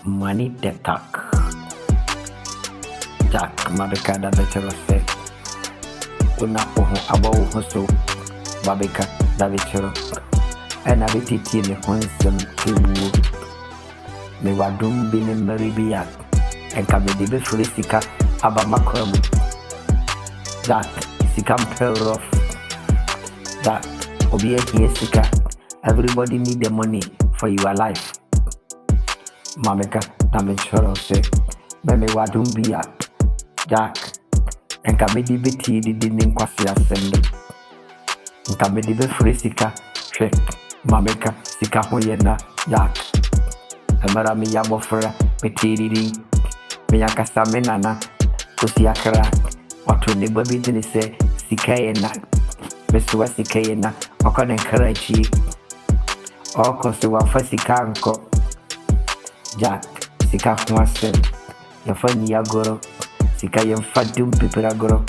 Money the talk. Jack Mabeka da Vetero say. Una oho abo so Babeka da Vetero. And I bet it in the Honsum Kiwu. Me wadum bin in Maribia. And come with the Felicika Abamakom. Jack Sikam Pearl of Jack Obia Sika. Everybody need the money for your life. Mameka Namen say. Meme wadum bia Jack and Kamedi Betty didn't quasi assembly. And Kamedi Felicika check Mameka Sika Hoyena Jack. Amarami Yamofra Petiri Miyaka Samenana Kusiakara. What will never be to say Sikayena Mr. Sikayena Okon and Karachi or Kosuwa Fasikanko Jack Sika Mwasem Yafani Yagoro Sika Yamfatum Pipiragoro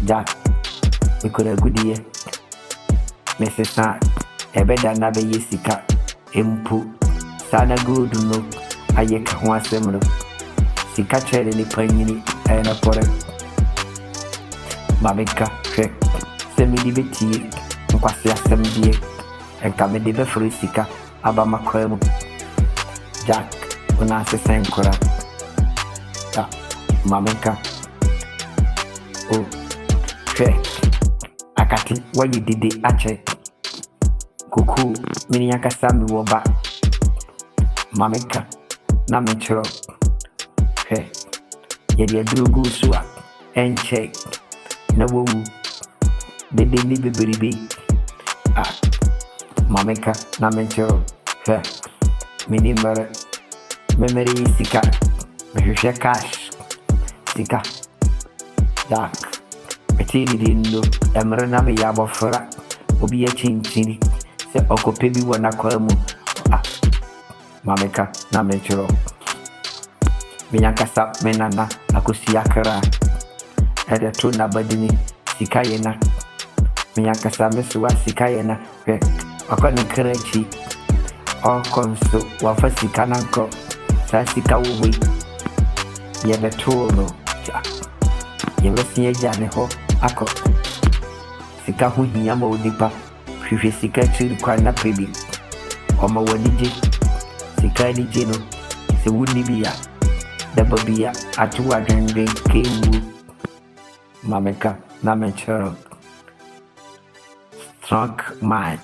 Jack we could a good year Mrs. San Ebeda Nabe Yesika Impu Sana good no Ayeka Mwasem Sika Ched in the Panini and a product Mameka Trek Semi Dibeti Nkwasia Semdie and Kamedi Felicika Abamakwemu Jack Unase Sankora Mameka Oh Trek Akati what you did it ache Kuku Miniaka Sami Woba Mameka Namechro Trek Yedi Drugu Sua and check No woo they didn't be baby Mameka Namechro Minimum memory Sika Measure cash Sika Jack Petini Dindo Emeranami Yabofora Obi a chinchini Se Okopebi Wanakwemu Mameka Namechro Minyaka Sap Menana Akusiakara Ede Tuna Badini Sikayena Minyaka Samesuwa Sikayena Okoni Kerechi All conso Wafasika Nanko Sasika Uwi Yebe Tuono Yebe Siejane Ho Ako Sika Hunyama Udipa Fifi Sika Chiri Kwa na Pebi Oma Wadiji Sika Dijino Se Wunibia Dababia Atuwa Genge Kewu Mameka Namechero Strong mind